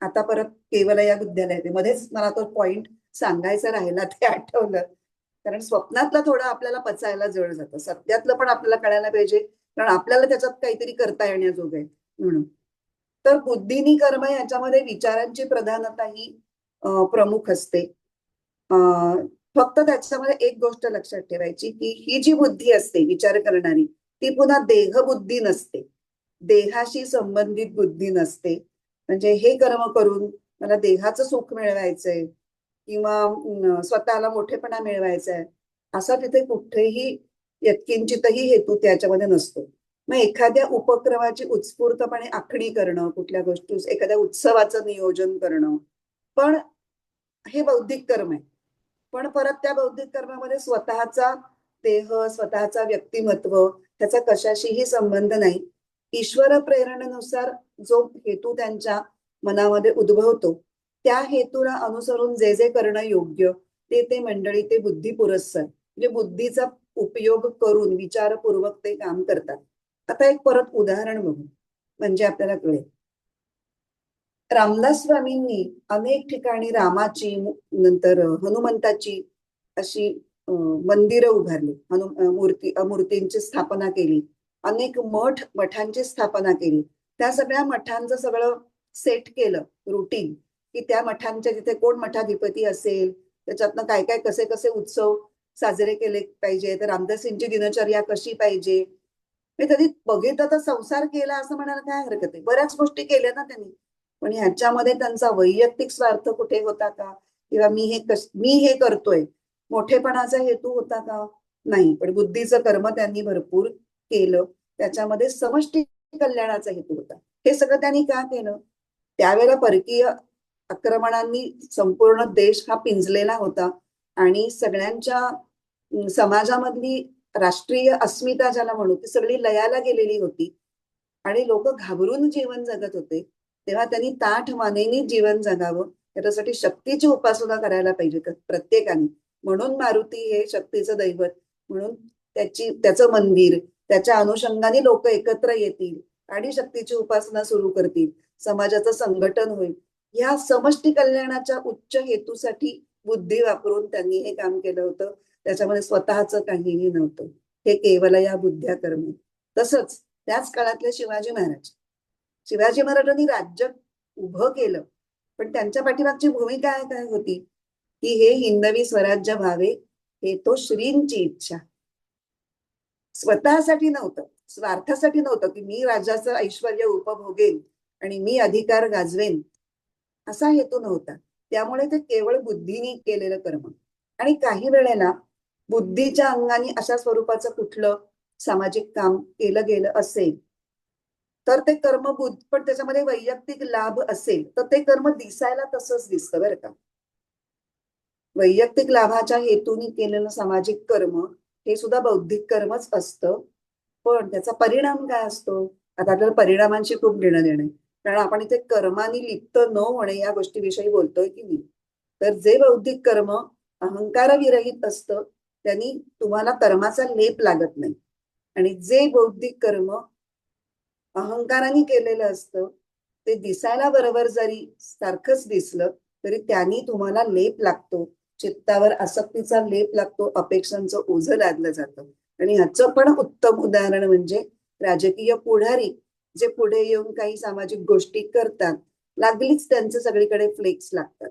A: आता परत केवल या विद्यालयात मध्येच मला तो पॉइंट सांगायचा राहिला, ते आठवलं. कारण स्वप्नातलं थोडं आपल्याला पचायला जड जातं, सत्यातलं पण आपल्याला कळायला पाहिजे, कारण आपल्याला त्याच्यात काहीतरी करता येण्याजोग आहे म्हणून. तर बुद्धीनी कर्म याच्यामध्ये विचारांची प्रधानता ही प्रमुख असते. फक्त त्याच्यामध्ये एक गोष्ट लक्षात ठेवायची, की ही जी बुद्धी असते विचार करणारी, ती पुन्हा देहबुद्धी नसते, देहाशी संबंधित बुद्धी नसते. म्हणजे हे कर्म करून मला देहाचं सुख मिळवायचंय किंवा स्वतःला मोठेपणा मिळवायचा आहे, असा तिथे कुठेही यत्किंचितही हेतू त्याच्यामध्ये नसतो. मग एखाद्या उपक्रमाची उत्स्फूर्तपणे आखणी करणं, कुठल्या गोष्टी, एखाद्या उत्सवाचं नियोजन करणं, पण हे बौद्धिक कर्म आहे. पण परत त्या बौद्धिक कर्मामध्ये स्वतःचा देह, स्वतःचा व्यक्तिमत्व, त्याचा कशाशीही संबंध नाही. ईश्वर प्रेरणेनुसार जो हेतू त्यांच्या मनामध्ये उद्भवतो, त्या हेतूला अनुसरून जे जे करणं योग्य ते ते मंडळी ते बुद्धी पुरस्सर, म्हणजे बुद्धीचा उपयोग करून विचारपूर्वक ते काम करतात. आता एक परत उदाहरण बघू म्हणजे आपल्याला कळेल. रामदास स्वामींनी अनेक ठिकाणी रामाची, नंतर हनुमंताची अशी मंदिरं उभारली, मूर्तींची स्थापना केली, अनेक मठांची स्थापना केली. त्या सगळ्या मठांचं सगळं सेट केलं रुटीन, की त्या मठांच्या तिथे कोण मठाधिपती असेल, त्याच्यातनं काय काय कसे कसे उत्सव साजरे केले पाहिजे, तर रामदासींची दिनचर्या कशी पाहिजे. मी कधी बघितलं तर संसार केला असं म्हणायला काय हरकत आहे, बऱ्याच गोष्टी केल्या ना त्यांनी, पण ह्याच्यामध्ये त्यांचा वैयक्तिक स्वार्थ कुठे होता का, किंवा मी हे करतोय मोठेपणाचा हेतू होता का? नाही. पण बुद्धीचं कर्म त्यांनी भरपूर केलं, त्याच्यामध्ये समष्टी कल्याणाचा हेतू होता. हे सगळं त्यांनी का केलं? त्यावेळेला परकीय आक्रमणांनी संपूर्ण देश हा पिंजलेला होता आणि सगळ्यांच्या समाजामधली राष्ट्रीय अस्मिता ज्याला म्हणू ती सगळी लयाला गेलेली होती आणि लोक घाबरून जीवन जगत होते. तेव्हा त्यांनी ताठ मानेनी जीवन जगावं, त्याच्यासाठी शक्तीची उपासना करायला पाहिजे प्रत्येकाने. म्हणून मारुती हे शक्तीचं दैवत म्हणून त्याचं मंदिर, त्याच्या अनुषंगाने लोक एकत्र येतील आणि शक्तीची उपासना सुरू करतील, समाजाचं संघटन होईल. या समष्टी कल्याणाच्या उच्च हेतूसाठी बुद्धी वापरून त्यांनी हे काम केलं होतं. त्याच्यामध्ये स्वतःचं काहीही नव्हतं. हे केवल या बुद्ध्या कर्म. तसंच त्याच काळातले शिवाजी महाराजांनी राज्य उभं केलं, पण त्यांच्या पाठीमागची भूमिका काय होती? की हे हिंदवी स्वराज्य व्हावे, हे तो श्रींची इच्छा. स्वतःसाठी नव्हतं, स्वार्थासाठी नव्हतं की मी राजाचं ऐश्वर्य उपभोगेन आणि मी अधिकार गाजवेन, असा हेतू नव्हता. त्यामुळे ते केवळ बुद्धीने केलेलं कर्म. आणि काही वेळेला बुद्धीच्या अंगाने अशा स्वरूपाचं कुठलं सामाजिक काम केलं गेलं असेल तर ते कर्म बुद्ध, पण त्याच्यामध्ये वैयक्तिक लाभ असेल तर ते कर्म दिसायला तसंच दिसतं बरं का. वैयक्तिक लाभाच्या हेतूने केलेलं सामाजिक कर्म हे सुद्धा बौद्धिक कर्मच असतं. पण त्याचा परिणाम काय असतो, आता आपल्याला परिणामांशी खूप घेणं देणं आहे. कारण आपण इथे कर्मानी लिप्त न होणे या गोष्टीविषयी बोलतोय की नाही. तर जे बौद्धिक कर्म अहंकारविरहित असतं त्यांनी तुम्हाला कर्माचा लेप लागत नाही. आणि जे बौद्धिक कर्म अहंकाराने केलेलं असतं ते दिसायला बरोबर जरी सारखंच दिसलं तरी त्यांनी तुम्हाला लेप लागतो, चित्तावर आसक्तीचा लेप लागतो, अपेक्षांचं ओझं लादलं जातं. आणि ह्याचं पण उत्तम उदाहरण म्हणजे राजकीय पुढारी जे पुढे येऊन काही सामाजिक गोष्टी करतात, लागलीच त्यांचे सगळीकडे फ्लेक्स लागतात.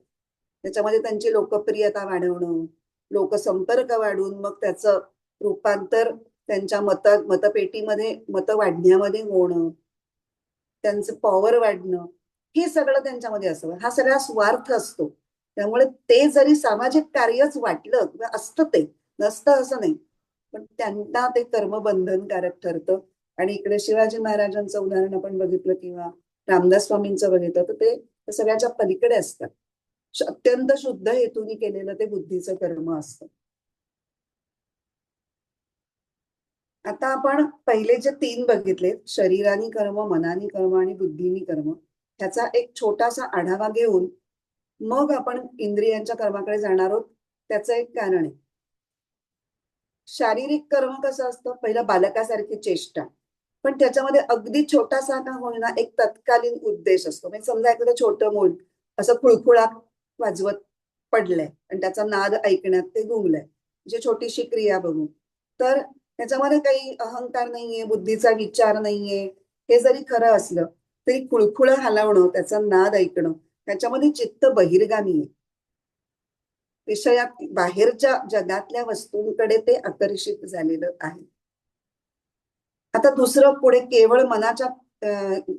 A: त्याच्यामध्ये त्यांची लोकप्रियता वाढवणं, लोकसंपर्क वाढवून मग त्याचं रूपांतर त्यांच्या मतपेटीमध्ये मत वाढण्यामध्ये होणं, त्यांचं पॉवर वाढणं, हे सगळं त्यांच्यामध्ये असतं. हा सगळा स्वार्थ असतो. त्यामुळे ते जरी सामाजिक कार्यच वाटलं किंवा असतं, ते नसतं असं नाही, पण त्यांना ते कर्म बंधनकारक ठरतं. आणि इकडे शिवाजी महाराजांचं उदाहरण आपण बघितलं किंवा रामदास स्वामींचं बघितलं तर ते सगळ्याच्या पलीकडे असतात. अत्यंत शुद्ध हेतूने केलेलं ते बुद्धीचं कर्म असतं. आता आपण पहिले जे 3 बघितले, शरीरानी कर्म, मनानी कर्म आणि बुद्धीनी कर्म, ह्याचा एक छोटासा आढावा घेऊन मग आपण इंद्रियांच्या कर्माकडे जाणार आहोत. त्याचं एक कारण आहे. शारीरिक कर्म कसं असतं, पहिलं बालकासारखी चेष्टा, पण त्याच्यामध्ये अगदी छोटासा का होईना एक तत्कालीन उद्देश असतो. म्हणजे समजा एखादं छोटं मूल असं खुळखुळा वाजवत पडलंय आणि त्याचा नाद ऐकण्यात ते गुंगलंय, म्हणजे छोटीशी क्रिया बघून, तर त्याच्यामध्ये काही अहंकार नाहीये, बुद्धीचा विचार नाहीये. हे जरी खरं असलं तरी खुळखुळं हलवणं, त्याचा नाद ऐकणं, त्याच्यामध्ये चित्त बहिर्गामी आहे. विषयात बाहेरच्या जगातल्या वस्तूंकडे ते आकर्षित झालेलं आहे. आता दुसरं पुढे केवळ मनाच्या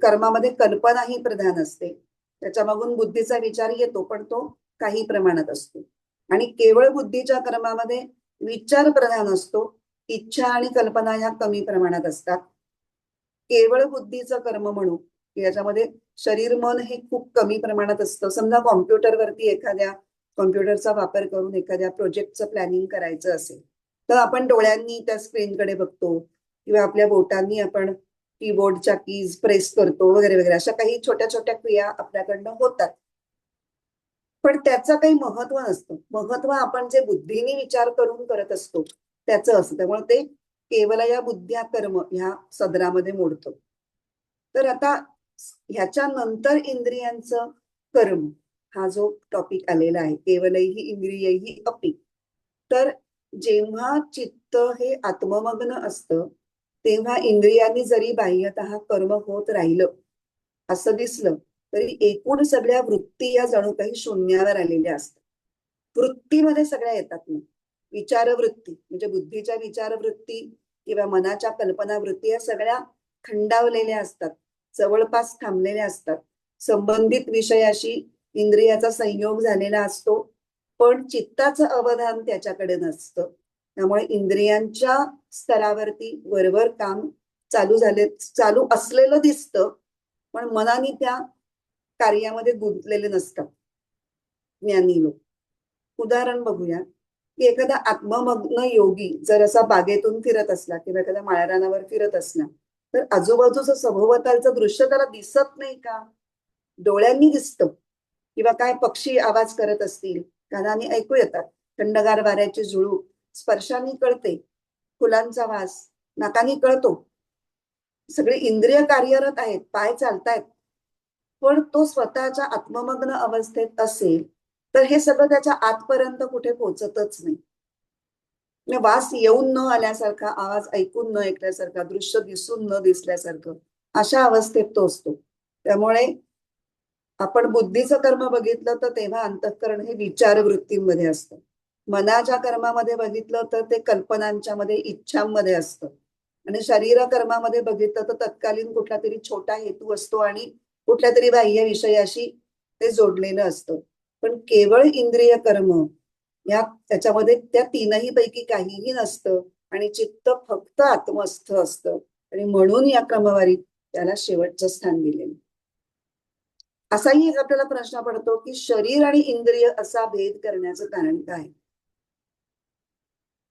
A: कर्मामध्ये कल्पना ही प्रधान असते. त्याच्यामागून बुद्धीचा विचार येतो पण तो काही प्रमाणात असतो. आणि केवळ बुद्धीच्या कर्मामध्ये विचार प्रधान असतो, इच्छा आणि कल्पना ह्या कमी प्रमाणात असतात. केवळ बुद्धीचं कर्म म्हणू की याच्यामध्ये शरीर मन हे खूप कमी प्रमाणात असतं. समजा कॉम्प्युटरवरती एखाद्या कॉम्प्युटरचा वापर करून एखाद्या प्रोजेक्टचं प्लॅनिंग करायचं असेल तर आपण डोळ्यांनी त्या स्क्रीनकडे बघतो किंवा आपल्या बोटांनी आपण कीबोर्डच्या कीज प्रेस करतो वगैरे वगैरे, अशा काही छोट्या छोट्या क्रिया आपल्याकडनं होतात. पण त्याचं काही महत्व नसतं. महत्व आपण जे बुद्धीने विचार करून करत असतो त्याचं असतं. त्यामुळे ते केवळ या बुद्ध्या कर्म ह्या सदरामध्ये मोडतं. तर आता ह्याच्या नंतर इंद्रियांचं कर्म हा जो टॉपिक आलेला आहे, केवलैहि इंद्रियैहि अपि. तर जेव्हा चित्त हे आत्ममग्न असतं तेव्हा इंद्रियांनी जरी बाह्यतः कर्म होत राहिलं असं दिसलं तरी एकूण सगळ्या वृत्ती या जणू काही शून्यावर आलेल्या असतात. वृत्तीमध्ये सगळ्या येतात ना, विचारवृत्ती म्हणजे बुद्धीच्या विचारवृत्ती किंवा मनाच्या कल्पना वृत्ती या सगळ्या खंडावलेल्या असतात, जवळपास थांबलेल्या असतात. संबंधित विषयाशी इंद्रियाचा संयोग झालेला असतो पण चित्ताचं अवधान त्याच्याकडे नसतं. त्यामुळे इंद्रियांच्या स्तरावरती वरवर काम चालू असलेलं दिसतं पण मनाने त्या कार्यामध्ये गुंतलेले नसतात ज्ञानी लोक. उदाहरण बघूया की एखादा आत्ममग्न योगी जर असा बागेतून फिरत असला किंवा एखाद्या माळरानावर फिरत असला तर आजूबाजूचं सभोवतालचं दृश्य त्याला दिसत नाही का? डोळ्यांनी दिसतं. किंवा काय पक्षी आवाज करत असतील कानाने ऐकू येतात, थंडगार वाऱ्याची झुळूक स्पर्शाने कळते, फुलांचा वास नाकाने कळतो. सगळे इंद्रिय कार्यरत आहेत, पाय चालतायत, पण तो स्वतःच्या आत्ममग्न अवस्थेत असेल तर हे सगळं त्याच्या आतपर्यंत कुठे पोहोचतच नाही. वास येऊन न आल्यासारखा, आवाज ऐकून न ऐकल्यासारखा, दृश्य दिसून न दिसल्यासारखं, अशा अवस्थेत तो असतो. त्यामुळे आपण बुद्धीचं कर्म बघितलं तर तेव्हा अंतःकरण हे विचार वृत्तींमध्ये असतं. मनाच्या कर्मामध्ये बघितलं तर ते कल्पनांच्या मध्ये, इच्छांमध्ये असतं. आणि शरीर कर्मामध्ये बघितलं तर तत्कालीन कुठला तरी छोटा हेतू असतो आणि कुठल्या तरी बाह्य विषयाशी ते जोडलेलं असतं. पण केवळ इंद्रिय कर्म या त्याच्यामध्ये त्या तीनही पैकी काहीही नसतं आणि चित्त फक्त आत्मस्थ असतं. आणि म्हणून या क्रमवारीत त्याला शेवटचं स्थान दिलेलं. असाही एक आपल्याला प्रश्न पडतो की शरीर आणि इंद्रिय असा भेद करण्याचं कारण काय.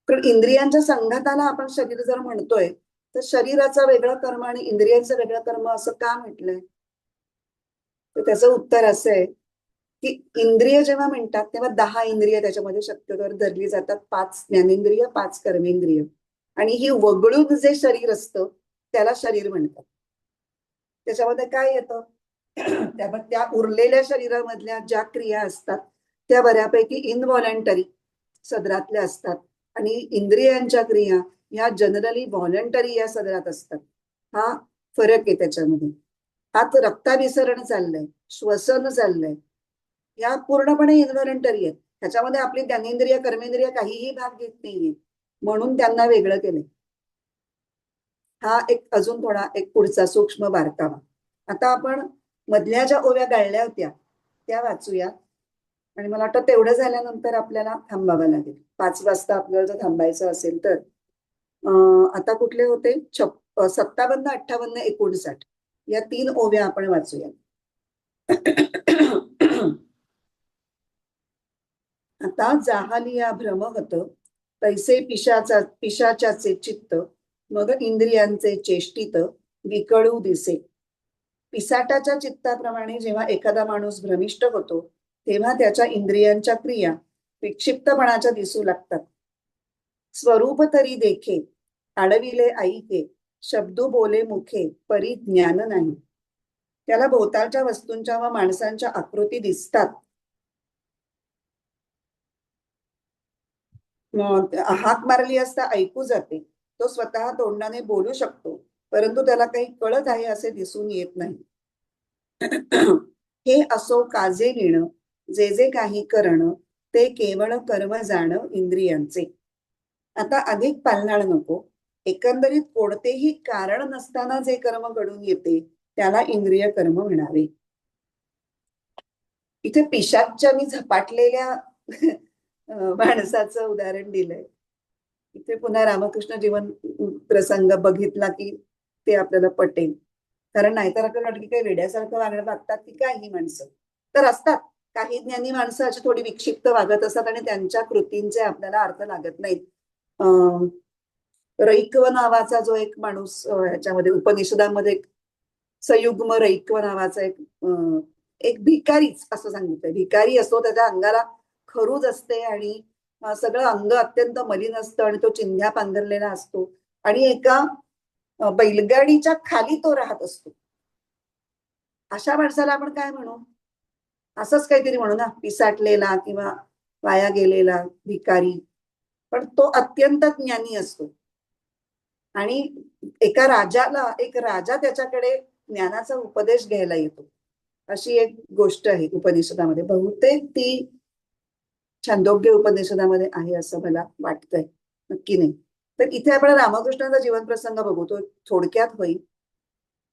A: कारण इंद्रियांच्या संघाताला आपण शरीर जर म्हणतोय तर शरीराचा वेगळा कर्म आणि इंद्रियांचं वेगळं कर्म असं का म्हटलंय. तर त्याचं उत्तर असं आहे की इंद्रिय जेव्हा म्हणतात तेव्हा 10 इंद्रिय त्याच्यामध्ये शक्यतोवर धरली जातात. 5 ज्ञानेंद्रिय, 5 कर्मेंद्रिय. आणि ही वगळून जे शरीर असतं त्याला शरीर म्हणतात. त्याच्यामध्ये काय येतं, त्या उरलेल्या शरीरामधल्या ज्या क्रिया असतात त्या बऱ्यापैकी इनव्हॉलंटरी सदरातल्या असतात आणि इंद्रियांच्या क्रिया ह्या जनरली व्हॉलंटरी या सदरात असतात. हा फरक आहे त्याच्यामध्ये. आत रक्ताभिसरण चाललंय, श्वसन चाललंय, या पूर्णपणे इन्व्हॉलंटरी आहेत. ह्याच्यामध्ये आपली ज्ञानेंद्रिय कर्मेंद्रिय काहीही भाग घेत नाहीये, म्हणून त्यांना वेगळं केलंय. हा एक अजून थोडा एक पुढचा सूक्ष्म बारकावा. आता आपण मधल्या ज्या ओव्या गाळल्या होत्या त्या वाचूया. आणि मला वाटतं तेवढं झाल्यानंतर आपल्याला थांबावं लागेल. 5 वाजता आपल्याला जर थांबायचं असेल तर. आता कुठले होते 57, 58, 59 या 3 ओव्या आपण वाचूया. आता जाहलिया भ्रमहत तैसे पिशाच्याचे चित्त मग इंद्रियांचे चेष्टित विकळू दिसे. पिसाटाच्या चित्ताप्रमाणे जेव्हा एखादा माणूस भ्रमिष्ट होतो तेव्हा त्याच्या इंद्रियांच्या क्रिया विक्षिप्तपणाच्या दिसू लागतात. स्वरूप तरी देखे आडविले ऐके शब्दू बोले मुखे परी ज्ञान नाही. त्याला भोवतालच्या वस्तूंच्या व माणसांच्या आकृती दिसतात. हाक मारली असता ऐकू जाते. तो स्वतः तोंडाने बोलू शकतो परंतु त्याला काही कळत आहे असे दिसून येत नाही. हे असो काजे घेणं जे जे काही करणं ते केवळ कर्म जाणं इंद्रियांचे. आता अधिक पालनाळ नको. एकंदरीत कोणतेही कारण नसताना जे कर्म घडून येते त्याला इंद्रिय कर्म म्हणावे. इथे पिशाच्च्या मी झपाटलेल्या माणसाचं उदाहरण दिलंय. इथे पुन्हा रामकृष्ण जीवन प्रसंग बघितला की ते आपल्याला पटेल. कारण नाहीतर आपल्याला वाटतं की काही वेड्यासारखं वागणं वागतात की काय ही माणसं. तर असतात काही ज्ञानी माणसं अशी थोडी विक्षिप्त वागत असतात आणि त्यांच्या कृतींचे आपल्याला अर्थ लागत नाहीत. रैक्व नावाचा जो एक माणूस ह्याच्यामध्ये उपनिषदामध्ये सयुग्म रैक्व नावाचा एक भिकारीच असं सांगितलंय. भिकारी असतो, त्याच्या अंगाला खरूज असते आणि सगळं अंग अत्यंत मलिन असतं आणि तो चिंध्या पांघरलेला असतो आणि एका बैलगाडीच्या खाली तो राहत असतो. अशा माणसाला आपण काय म्हणू. असंच काहीतरी म्हणू ना, पिसाटलेला किंवा वाया गेलेला भिकारी. पण तो अत्यंत ज्ञानी असतो आणि एक राजा त्याच्याकडे ज्ञानाचा उपदेश घ्यायला येतो. अशी एक गोष्ट आहे उपनिषदामध्ये. बहुतेक ती छांदोग्य उपनिषदामध्ये आहे असं मला वाटतंय, नक्की नाही. तर इथे आपण रामकृष्णाचा जीवन प्रसंग बघू. तो थोडक्यात होईल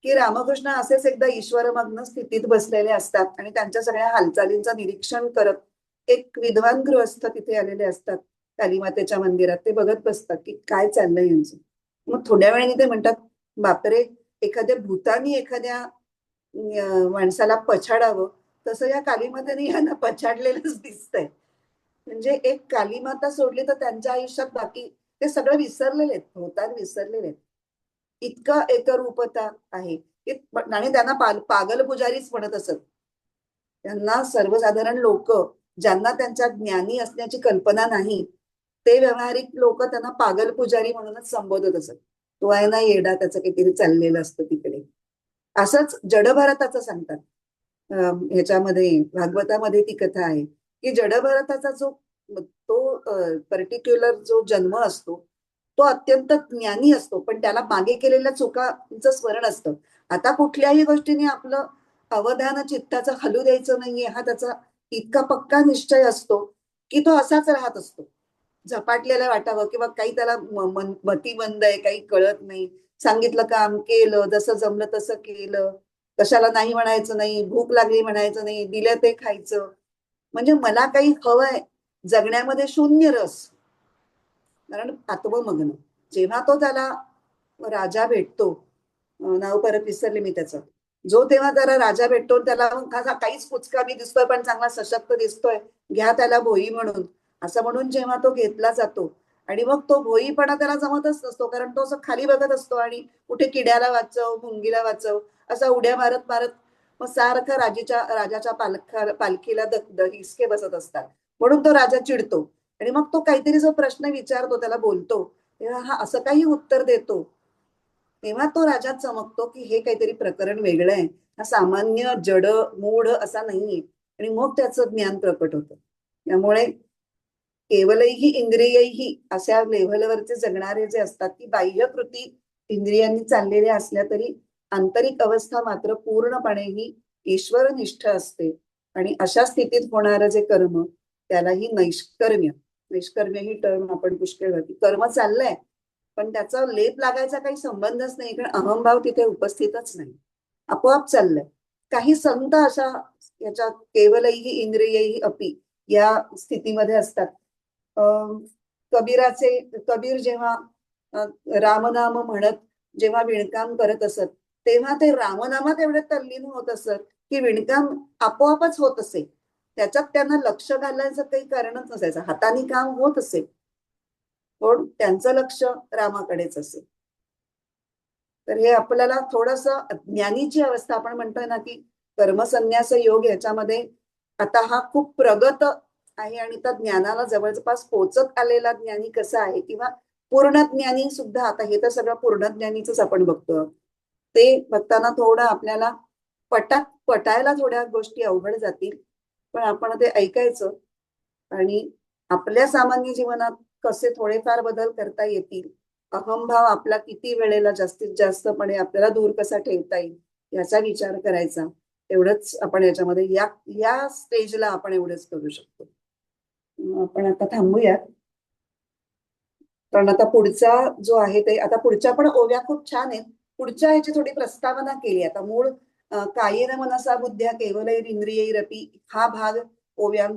A: की रामकृष्ण असेच एकदा ईश्वरमग्न स्थितीत बसलेले असतात आणि त्यांच्या सगळ्या हालचालींचं निरीक्षण करत एक विद्वान गृहस्थ तिथे आलेले असतात कालीमातेच्या मंदिरात. ते बघत बसतात की काय चाललंय यांचं. मग थोड्या वेळाने ते म्हणतात, बापरे, एखाद्या भूतानी एखाद्या माणसाला पछाडावं तसं या कालीमातेने यांना पछाडलेलंच दिसतंय. म्हणजे एक कालीमाता सोडली तर त्यांच्या आयुष्यात बाकी ते सगळं विसरलेले आहेत, भोवताल विसरलेले आहेत. इतका एकरूपता आहे. आणि त्यांना पागल पुजारीच म्हणत असत. त्यांना सर्वसाधारण लोक ज्यांना त्यांच्या ज्ञानी असण्याची कल्पना नाही ते व्यावहारिक लोक त्यांना पागल पुजारी म्हणूनच संबोधत असत. तो आहे ना येडा, त्याचं काहीतरी चाललेलं असतं तिकडे. असंच जडभरताचं सांगतात. ह्याच्यामध्ये भागवतामध्ये ती कथा आहे की जडभरताचा जो तो पर्टिक्युलर जो जन्म असतो तो अत्यंत ज्ञानी असतो पण त्याला मागे केलेल्या चुकांचं स्मरण असतं. आता कुठल्याही गोष्टीने आपलं अवधान चित्ताचं हलू द्यायचं नाहीये हा त्याचा इतका पक्का निश्चय असतो की तो असाच राहत असतो. झपाटलेला वाटावं किंवा काही त्याला मतिमंद आहे, काही कळत नाही, सांगितलं काम केलं, जसं जमलं तसं केलं, कशाला नाही म्हणायचं नाही, भूक लागली म्हणायचं नाही, दिलं ते खायचं. म्हणजे मला काही हवंय, जगण्यामध्ये शून्य रस. कारण आत्ममग्न. जेव्हा तो त्याला राजा भेटतो, नाव परत विसरले मी त्याचं, जो तेव्हा त्याला राजा भेटतो त्याला मग असा काहीच कुचकामी दिसतोय पण चांगला सशक्त दिसतोय, घ्या त्याला भोई म्हणून, असं म्हणून जेव्हा तो घेतला जातो आणि मग तो भोईपणा त्याला जमतच नसतो कारण तो असं खाली बघत असतो आणि कुठे किड्याला वाचव, मुंगीला वाचव, असा उड्या मारत मारत मग सारखं राजाच्या पालखीला हिसके बसत असतात. म्हणून तो राजा चिडतो आणि मग तो काहीतरी जो प्रश्न विचारतो, त्याला बोलतो, तेव्हा हा असं काही उत्तर देतो, तेव्हा तो राजा चमकतो की हे काहीतरी प्रकरण वेगळं आहे, हा सामान्य जड मूढ असा नाहीये. आणि मग त्याचं ज्ञान प्रकट होतं. त्यामुळे केवलही इंद्रियही अशा लेव्हलवरचे जगणारे जे असतात की बाह्य कृती इंद्रियांनी चाललेल्या असल्या तरी आंतरिक अवस्था मात्र पूर्णपणे ही ईश्वरनिष्ठ असते. आणि अशा स्थितीत होणारं जे कर्म त्यालाही नैष्कर्म्य, नैष्कर्म्य ही टर्म आपण पुष्कळ की कर्म चाललंय पण त्याचा लेप लागायचा काही संबंधच नाही कारण अहंभाव तिथे उपस्थितच नाही, आपोआप चाललंय. काही संत अशा याच्या केवलही इंद्रियही अपि या स्थितीमध्ये असतात. अं, कबीराचे कबीर जेव्हा रामनाम म्हणत जेव्हा विणकाम करत असत तेव्हा ते रामनामात एवढे तल्लीन होत असत की विणकाम आपोआपच होत असे, त्याच्यात त्यांना लक्ष घालायचं काही कारणच नसायचं, हाताने काम होत असे पण त्यांचं लक्ष रामाकडेच असे. तर हे आपल्याला थोडस ज्ञानीची अवस्था आपण म्हणतोय ना की कर्मसन्यास योग ह्याच्यामध्ये आता हा खूप प्रगत आहे आणि त्या ज्ञानाला जवळपास पोचत आलेला ज्ञानी कसा आहे किंवा पूर्ण ज्ञानी सुद्धा, आता हे तर सगळं पूर्ण ज्ञानीच आपण बघतो, ते बघताना थोडं आपल्याला पटायला थोड्या गोष्टी अवघड जातील पण आपण ते ऐकायचं आणि आपल्या सामान्य जीवनात कसे थोडेफार बदल करता येतील, अहंभाव आपला किती वेळेला जास्तीत जास्तपणे आपल्याला दूर कसा ठेवता येईल याचा विचार करायचा. एवढंच आपण याच्यामध्ये या या स्टेजला आपण एवढंच करू शकतो. आपण आता थांबूया कारण आता पुढचा जो आहे ते आता पुढच्या पण ओव्या खूप छान आहेत. पुढच्या ह्याची थोडी प्रस्तावना केली. आता मूळ कायेन मनसा बुद्ध्या केवलैरिंद्रियैरपि हा भाग ओव्या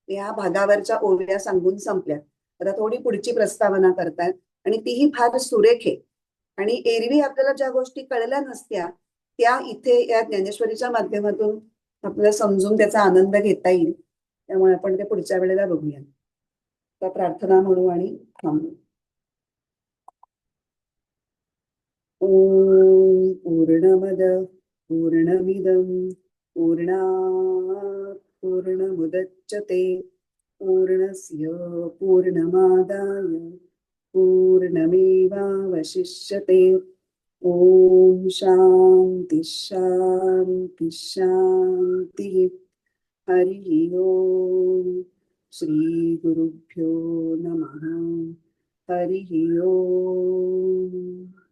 A: या भागावरच्या ओव्या सांगून संपल्या. आता थोडी पुढची प्रस्तावना करतायत आणि तीही फार सुरेख आहे. आणि एरवी आपल्याला ज्या गोष्टी कळल्या नसत्या त्या इथे या ज्ञानेश्वरीच्या माध्यमातून आपल्याला समजून त्याचा आनंद घेता येईल. त्यामुळे आपण ते पुढच्या वेळेला बघूया. तर प्रार्थना म्हणू आणि थांबू. ॐ पूर्णमद पूर्णमिदं पूर्णात् पूर्णमुदच्यते पूर्णस्य पूर्णमादाय पूर्णमेवावशिष्यते. ॐ शान्ति शान्ति शान्तिः. हरिः ॐ श्रीगुरुभ्यो नमः. हरिः ॐ.